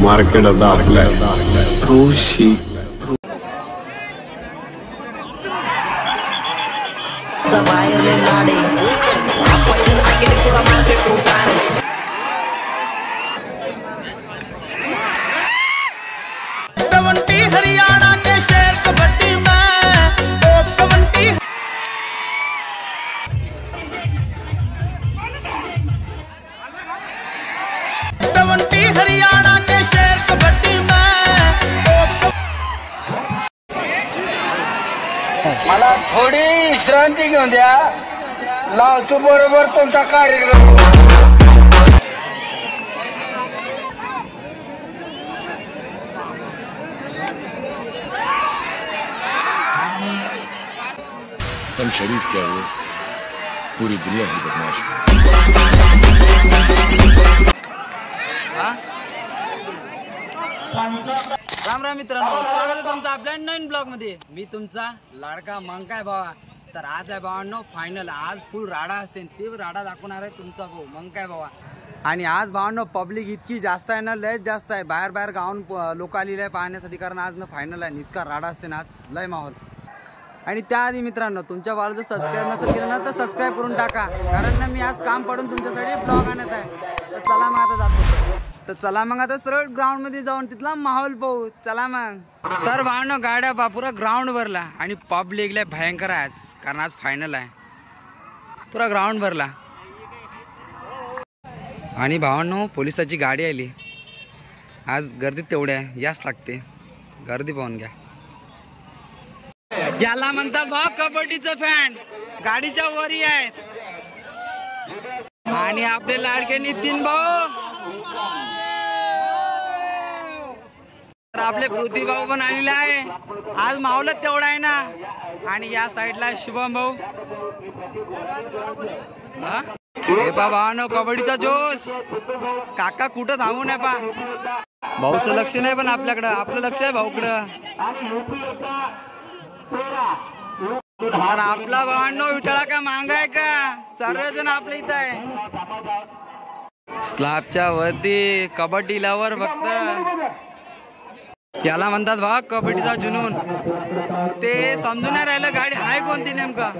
Market आपल्या ऋषी हरियाणा के शेर कबड्डी में टॉप 20 हरियाणा के शेर कबड्डी में मला थोडी विश्रांती घेऊन द्या, लावतो बरोबर तुमचा कार्यक्रम। हम शरीफ क्या हुए, पूरी दुनिया ही बदमाश है। राम राम मित्रांनो, स्वागत आहे तुमचं आपल्या नवीन ब्लॉग मध्ये। मी तुमचा लाडका मंकाय भावा। तर आज आहे भावांनो फायनल, आज फुल राडा असते, ते राडा दाखवणार आहे तुमचा भाऊ मंकाय भावा। आणि आज भावांनो पब्लिक इतकी जास्त आहे ना, लयच जास्त आहे, बाहेर बाहेर गावून लोक आलेले आहे पाहण्यासाठी, कारण आज ना फायनल आहे, इतका राडा असते ना आज, लय माहोल। आणि त्याआधी मित्रांनो तुमच्या भावाला जर सबस्क्राईब नसेल केलं ना तर सबस्क्राईब करून टाका, कारण ना मी आज काम पडून तुमच्यासाठी ब्लॉग आणत आहे। तर चला मग आता जातो, तर चला मग आता सरळ ग्राउंड मध्ये जाऊन तिथला माहोल पाहू, चला मग। तर भावांनो गाड्या पुरा ग्राउंड भरला आणि पब्लिक लय भयंकर आहे आज, कारण आज फायनल आहे, पुरा ग्राउंड भरला। आणि भावांनो पोलिसाची गाडी आली, आज गर्दी तेवढी आहे, याच लागते, गर्दी पाहून घ्या। याला म्हणतात भाऊ कबड्डीचं फॅन, गाडीच्या वरी आहेत। आणि आपले लाडके नितीन भाऊ, तर आपले पृथ्वी भाऊ पण आलेले आहे, आज मावलत तेवढा आहे ना। आणि या साईडला शुभम भाऊ, हे पा भावानो कबड्डीचा जोश, काका कुठं थांबू नये पा, भाऊचं लक्ष नाही पण आपल्याकडं, आपलं लक्ष आहे भाऊकडं। तर आपला भावांनो विठळा का मांगाय का, सर्वजण आपल्या इथं आहे। स्लॅबच्या वरती कबड्डी लवर फक्त, याला म्हणतात भावा कबड्डीचा जुनून। ते समजून नाही राहिलं गाडी आहे कोणती नेमका,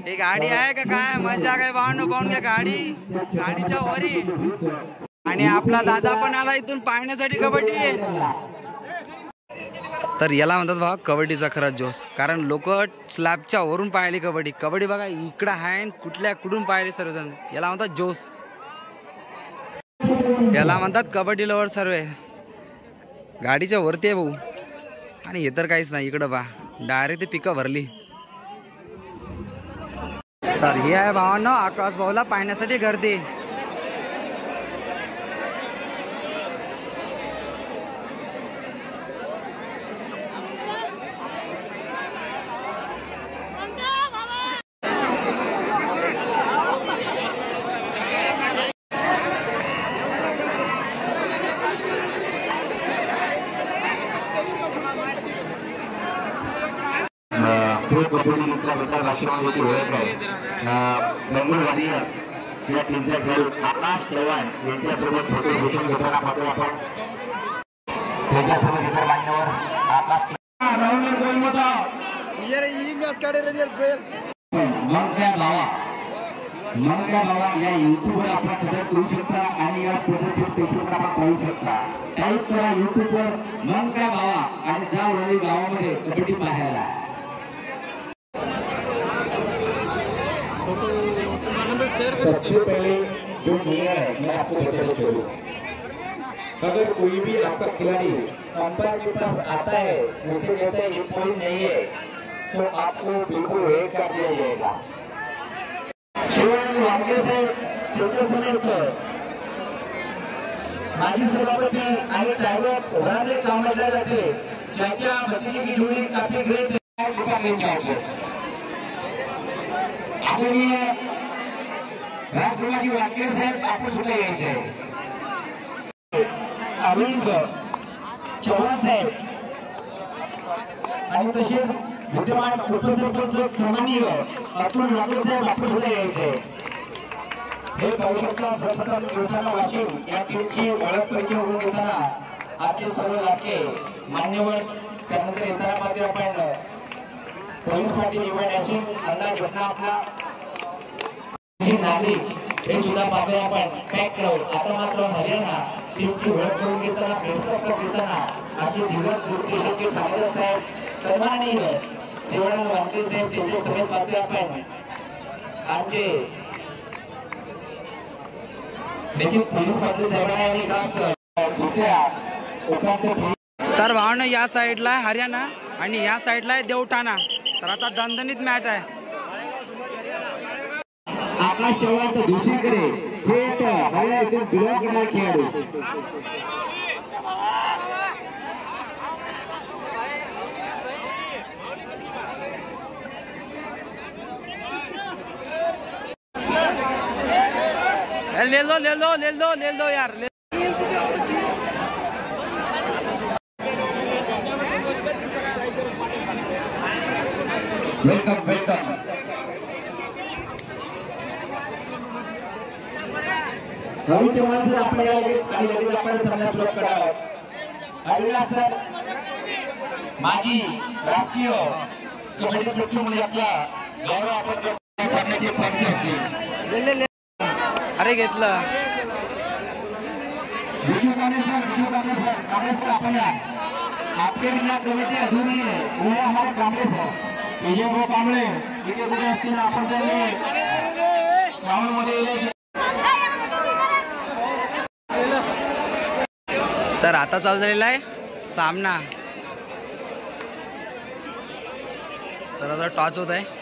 ही गाडी आहे का काय, मजा काय भावांनो, पाहून घ्या गाडी, गाडीच्या वरी। आणि आपला दादा पण आला इथून पाहण्यासाठी कबड्डी। तर याला म्हणतात भावा कबड्डीचा खरा जोश, कारण लोक स्लॅबच्या वरून पाहिली कबड्डी, कबड्डी बघा इकडं आहे, कुठून पाहिले सर्वजण, याला म्हणतात जोश, याला म्हणतात कबड्डी लवर सर्व। गाडीच्या वरती आहे भाऊ, आणि हे तर काहीच नाही, इकडं बा डायरेक्ट पिकअप भरली। तर हे आहे भावांनो आकाश भाऊला पाहण्यासाठी गर्दी। कबड्डी मित्र राष्ट्रवादीची ओळख आहे, बेंगळूर वॉरियर्स या टीमचा खेळ आकाश चव्हाण यांच्यासोबत फोटो सेशन घेताना पाहतो आपण, त्याच्यासोबत इतर मान्यवर आकाश मंगळ्या भावा या युट्यूबवर आपण सगळं करू शकता, आणि या पद्धतीने फेसबुकवर आपण पाहू शकता, टाईप करा युट्यूबवर मंगळ्या भावा आणि जा उडाली गावामध्ये कबड्डी पाहायला। सबसे पहले जो नियम है मैं आपको बताना चाहूँ, अगर कोई भी आपका खिलाड़ी अंपायर के पास आता है, उसे कहता है ये पॉइंट नहीं है, तो आपको बिल्कुल रेड कर दिया जाएगा। शिवाजी वांगे साहेब छोटे समेत माजी सभापती आणि ड्रायव्हर घरातले कामाला जाते, ज्यांच्या भतीजी जोडी काफी ग्रेट आहे। आदरणीय राजकुमारजी वाकडे साहेब आपण सुद्धा यायचे आहे। अरविंद चव्हाण साहेब आणि तसेच विद्यमान उपसरपंच सन्माननीय अतुल लाकूड साहेब आपण सुद्धा यायचे. हे पाहू शकता सर्वप्रथम गिरठाणा वाशिम या टीमची ओळख परिचय होऊन देताना आपले सर्व लाडके मान्यवर, त्यानंतर येताना मात्र आपण पोलीस पाटील युवा नॅशनल अंदाज योजना आपला नागरिक हे सुद्धा पाहतोय आपण पॅक करू. आता मात्र हरियाणा टीमची ओळख करून घेताना भेटतो देताना आपले दिवस स्टेशनचे ठाणेदार साहेब सन्माननीय सेवानंद वानखेडे साहेब त्यांच्या समेत पाहतोय आपण आमचे देखील पोलीस पाटील साहेबांना यांनी खास दुसऱ्या उपांत्य. तर भावना या साईडला आहे हरियाणा आणि या साईडला आहे देवठाणा. तर आता दणदणीत मॅच आहे. आकाश चव्हाण तर दुसरीकडे थेट हरियाणातून बिलॉंग करणारे खेळाडू. ले लो यार. Welcome welcome. Ravi Chavan sir आपण या लगेच आणि लगेच आपण सामना सुरुवात करणार. अविनाश सर माजी राष्ट्रीय कबड्डीपटू मुलाचा गौरव आपण सामन्याचे पंच असतील. अरे घेतलं विजू कांबळे सर आपण आपके बिना कमिटी अधूरी है. वो है हमारे कांबळे सर, विजय भाऊ कांबळे. इथे कुठे असतील आपण त्यांनी ग्राउंड मध्ये. तर आता चालू झालेला आहे सामना. तर आता टॉच होत आहे.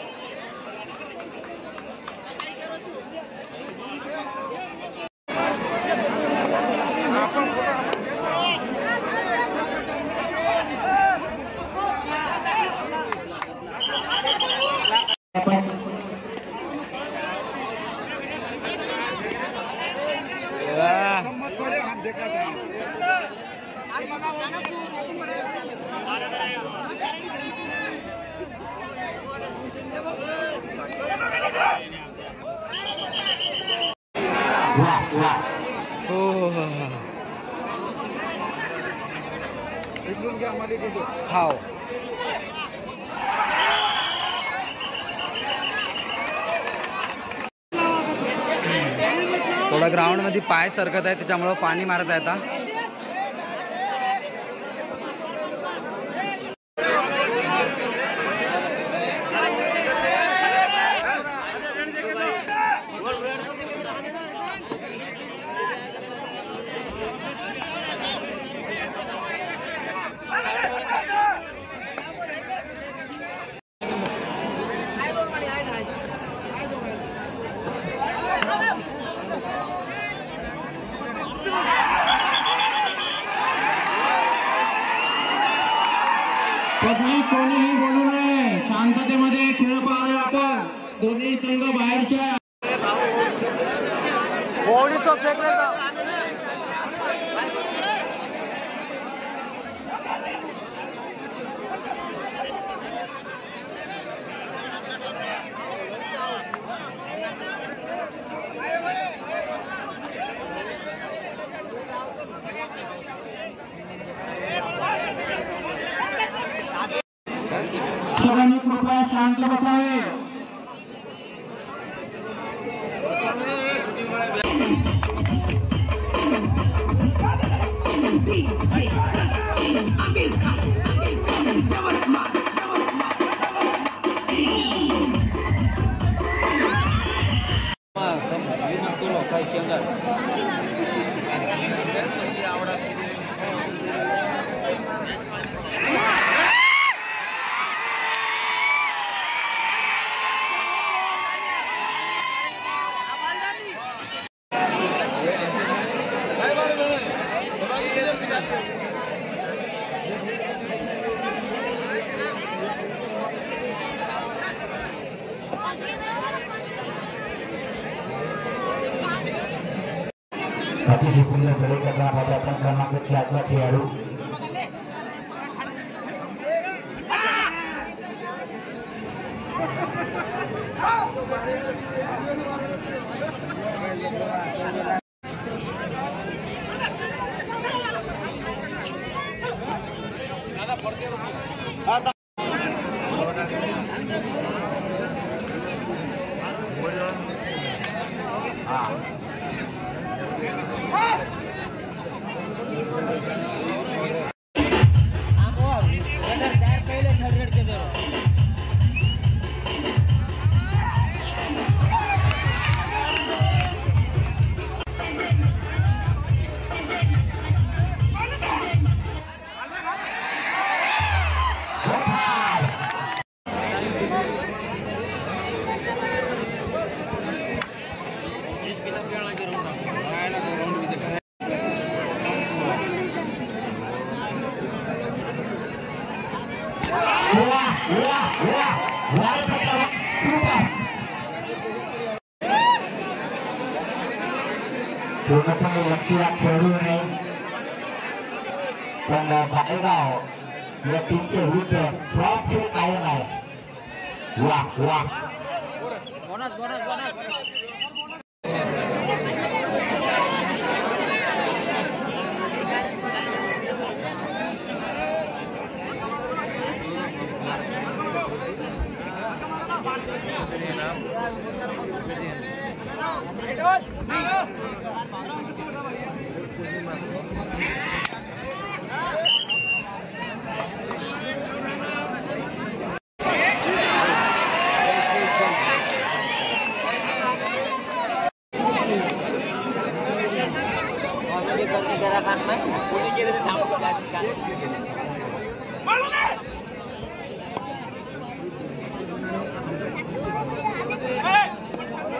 हाव थोडा ग्राउंड मध्ये पाय सरकत आहे त्याच्यामुळे पाणी मारत आहे आता. कोणीही बोलू नये. शांततेमध्ये खेळ पाहूया आपण. दोन्ही संघ बाहेरच्या सगळ्यांनी कृपया शांत बसावे. अतिशय सुंदर खेळ करणारा आपण क्रमांक 4 खेळाडू पूर्णपणे लक्षात खेळू नये पण बाळेगाव या टीमचे विरुद्ध फ्लॉप कायम आहे वाह वाह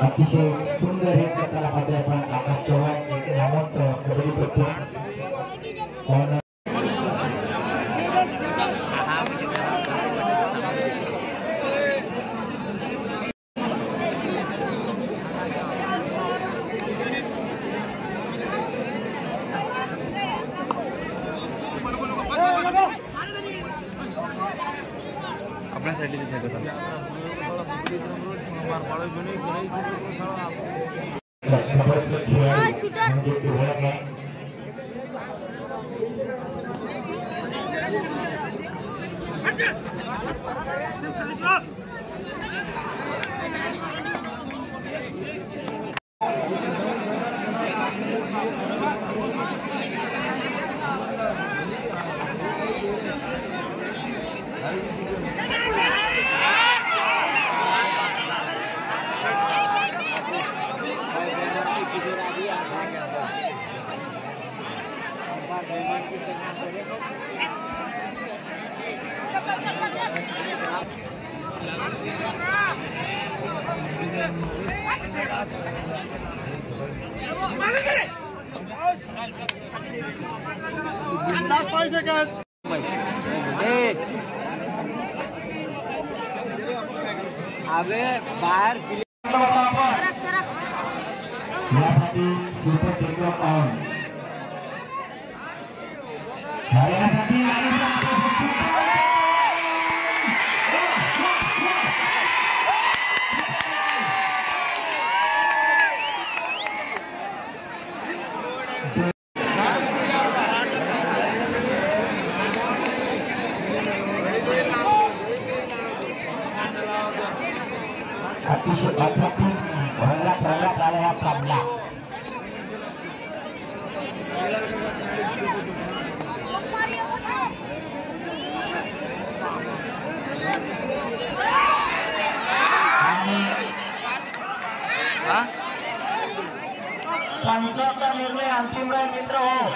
अतिशय सुंदर हे प्रकार पाहतोय आपण आकाश चव्हाण एक नामवंत कबड्डीपटू आपल्यासाठी अबे बाहेर यासाठी सुपर टेकअप पाहून अतिशय अप्रतिम भरला प्रवास आलेला सामना पंचाचा निर्णय अंतिम राय मित्र हो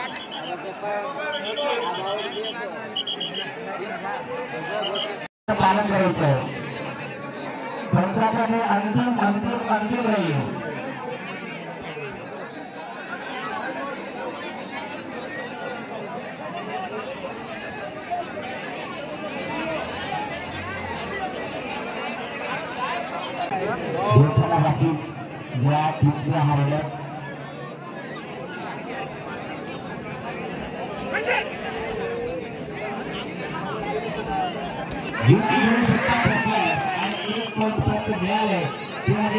पालन करायचं पंचाचा अंतिम अंतिम अंतिम राहील बाकी या टीमच्या हारलं मिळाले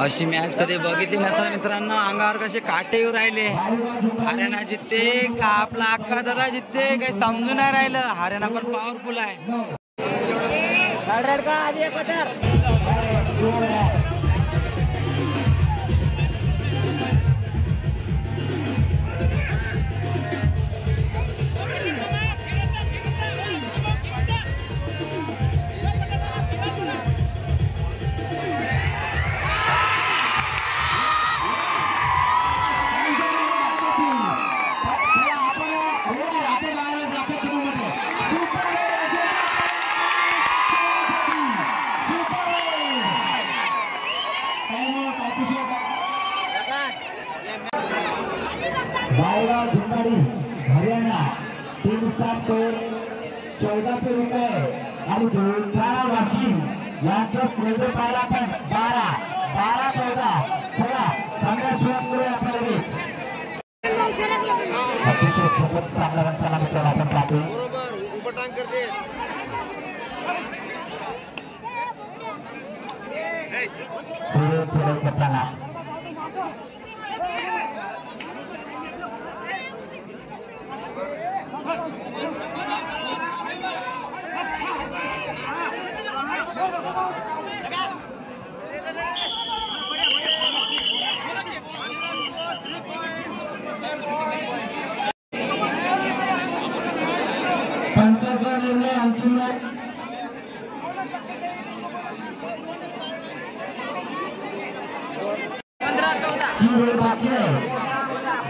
अशी मॅच कधी बघितली नसेल मित्रांनो. अंगावर कसे काटे येऊ राहिले. हरियाणा जितते का आपला अक्का दादा जितते काही समजून नाही राहिलं. हरियाणा पण पॉवरफुल आहे. बाळगाव झुंबाडी हरियाणा टीमचा स्कोर 14 आणि दुधाळा वाशिम यांचा स्कोर पाहिला आपण 12-14. चला चांगल्या सुरुवात करूया आपल्याला. अतिशय सोबत चांगला रंगाला मित्रांनो आपण पाहतो. सुरू केलं मित्रांना. पंचाचा निर्णय अंतिम बाकी आहे.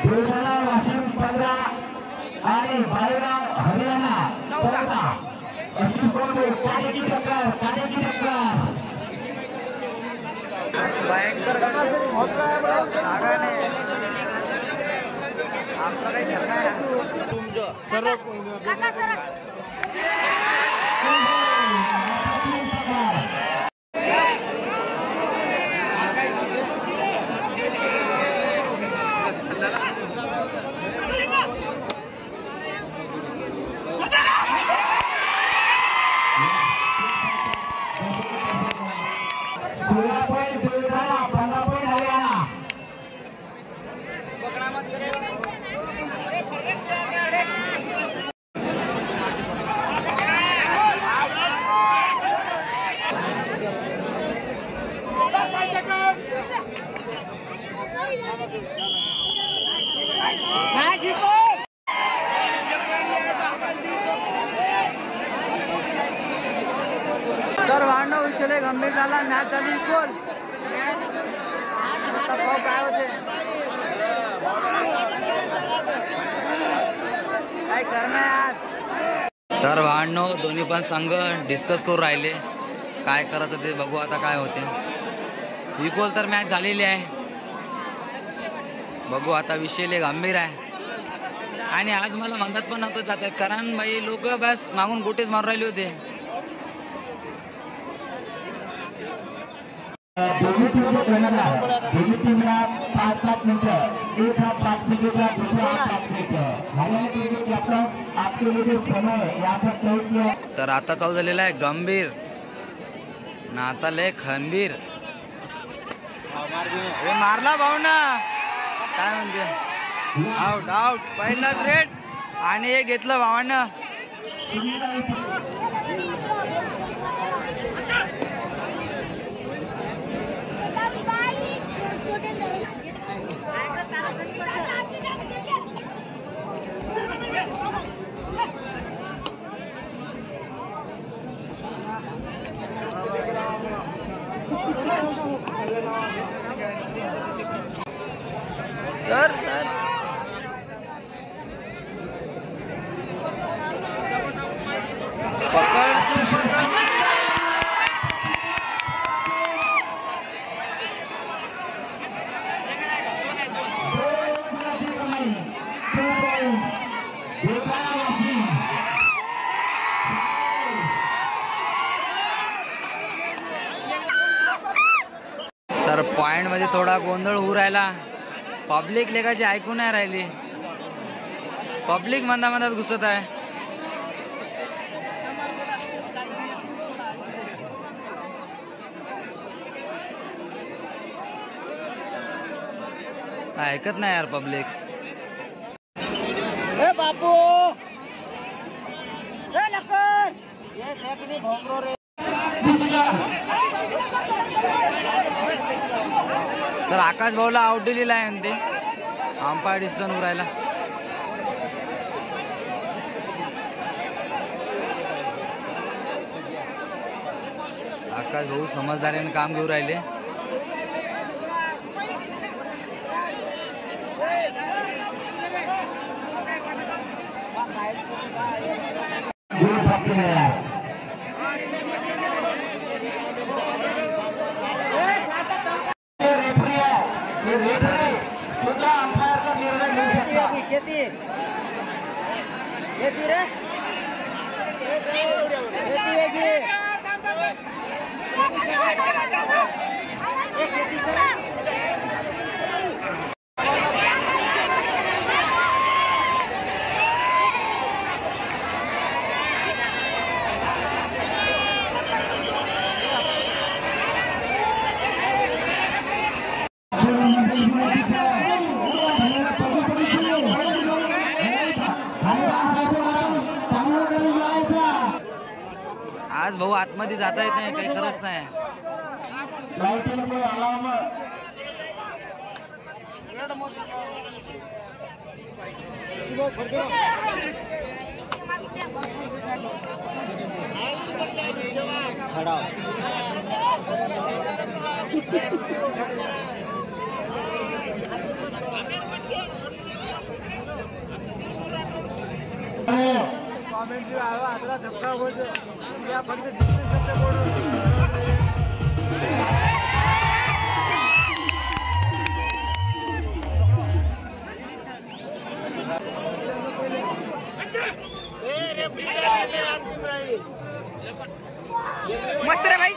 बुलढाणा वाशिम 15 आणि बाळगाव हरियाणा 14. अशी काढे की टक्कर. भयंकर आपला काही ठरका तर वाढणं विषय गंभीर झाला. मॅच झाली गोल. आता पाहू काय होते. काय करणार आज. तर वाढणं दोन्ही पण संघ डिस्कस करून राहिले. काय करत होते बघू आता काय होते. इक्वल तर मॅच झालेली आहे. बघू आता विषय लय गंभीर आहे. आणि आज मला म्हणतात पण नव्हतं जात आहेत कारण बाई लोक बस मागून गोटेच मारून राहिले होते. दोन्ही टीमला 5-5 मिनिटं. एक हा 5 मिनिटचा, दुसरा 5 मिनिटं. हरियाणा टीम के कॅप्टन आपके लिए समय याचा तय किया. तर आता चालू झालेला आहे गंभीर ना आता लय खंबीर. हे मारला भाऊ ना. काय म्हणते आउट आउट. पहिलाच रेड आणि हे घेतलं भावानं. सर तर पॉइंट मध्ये थोडा गोंधळ होऊ राहिला. पब्लिक लेखाची ऐकून नाही राहिली. पब्लिक मनात घुसत आहे. ऐकत नाही यार पब्लिक. बापू तर आकाश भाऊला आउट दिलेला आहे ते अंपायर डिसिजन उरायला. आकाश भाऊ समजदारीने काम घेऊन राहिले. आज भाऊ आतमध्ये जाता येत नाही, काही खरंच नाही. मस्त रे भाई.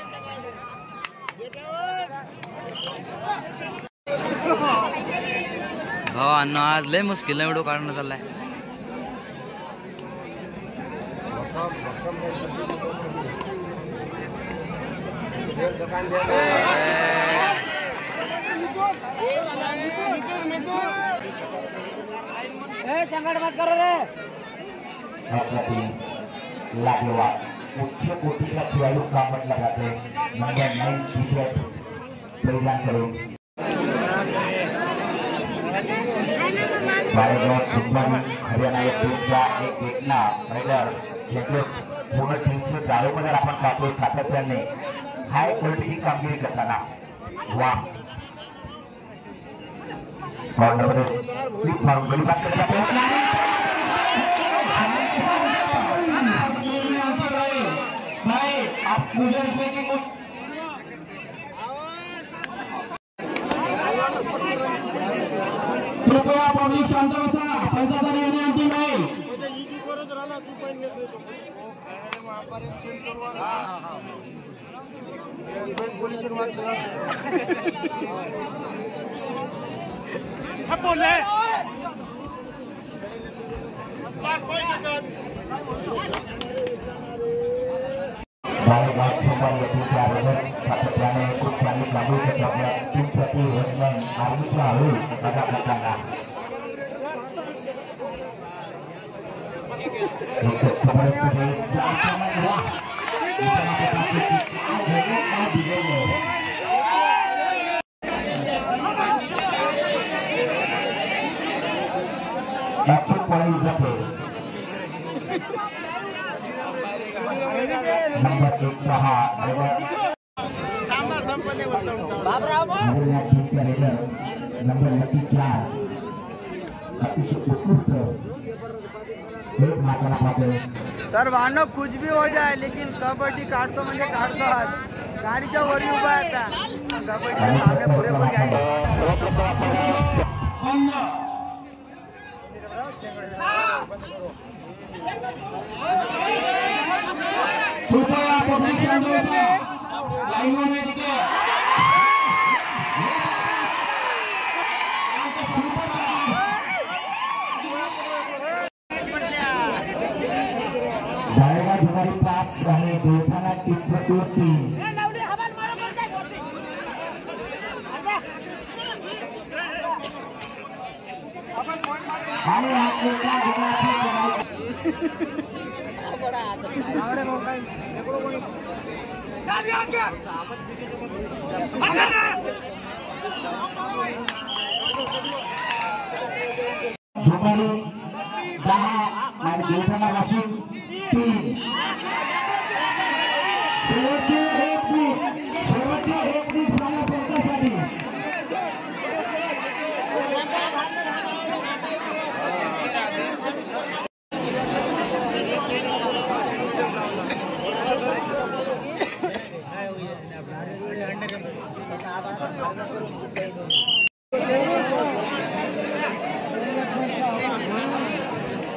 भाऊ अन्न आज लय मुश्किल व्हिडिओ काढणं चाललाय. चंगड़ मत करो रे. लागेवा उच्च कोटीच्या खेळाडू काम म्हटलं जाते. नंबर 9 क्रिकेट पहिल्यांकडून हरियाणा या टीमचा एक एकना रायडर जेथे पूर्ण टीमचे डाळीमध्ये आपण पाहतो सातत्याने हाय क्वालिटीची कामगिरी करताना. वा बॉलमध्ये स्लिप मारून गलीबाद करण्याचा प्रयत्न आहे. आप मुझे इसमें की कृपया पब्लिक शांत बसा. पंचायत आणि अंतिम आहे. सातत्याने खूप चांगली लागू शकते आपल्या टीमसाठी वॉचमॅन आर्मीच्या हळू बघा करताना नंबर 1 6 नंबर 4 अतिशय उत्कृष्ट एक माताला पाहतो. तर भांडण कुछ भी हो जाए लेकिन कबड्डी काढतो म्हणजे काढतो. आज गाडीच्या वरी उभा आहे आता. कबड्डीच्या सामने पुरेपूर घ्यायचे. कृपया पब्लिक शांतता लाईनमध्ये टिके. जाळेगाव दुपारी 5 आणि देवठाणा टीमचं स्कोर 3. आणि आपल्याला गुणाची झोपाळी 10 आणि देवठाणा वाशिम 3 शेवटचे एक वीक साला सरकारसाठी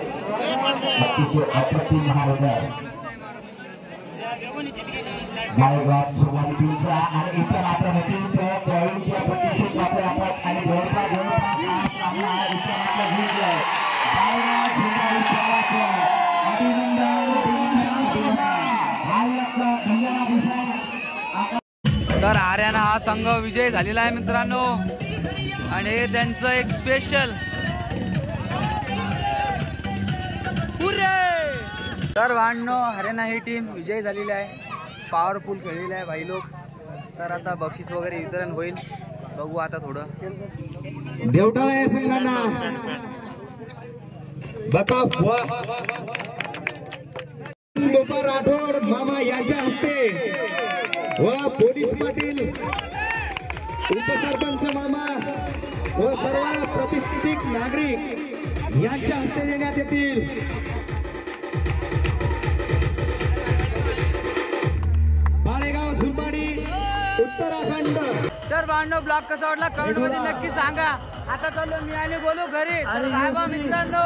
अतिशय अप्रतिम महाराज गायगात सुरुवात टीमचा आणि इतर आपल्या होतील तर त्यावेळी त्या प्रतीक्षेत आपले आपण आणि जवळपास सामना विचारातला घेतला गायगात झुंजारी सेवाचं अभिनंदन तर हरियाणा हा संघ विजय झालेला आहे मित्रांनो आणि हे त्यांचं एक स्पेशल तर भांडणो हरियाणा ही टीम विजयी झालेली आहे पॉवरफुल खेळलेली आहे भाई लोक तर आता बक्षीस वगैरे वितरण होईल बघू आता थोडं देवठाणा या संघांना बकाफ गोपाळ राठोड मामा यांच्या हस्ते व पोलीस पाटील उपसरपंच मामा व सर्व प्रतिष्ठित नागरिक यांच्या हस्ते देण्यात येतील बाळेगाव झुंबाडी उत्तराखंड तर भांडणो ब्लॉग कसा वाटला कमेंट मध्ये नक्की सांगा आता चाललो मी आणि बोलू घरी तर काय बा मित्रांनो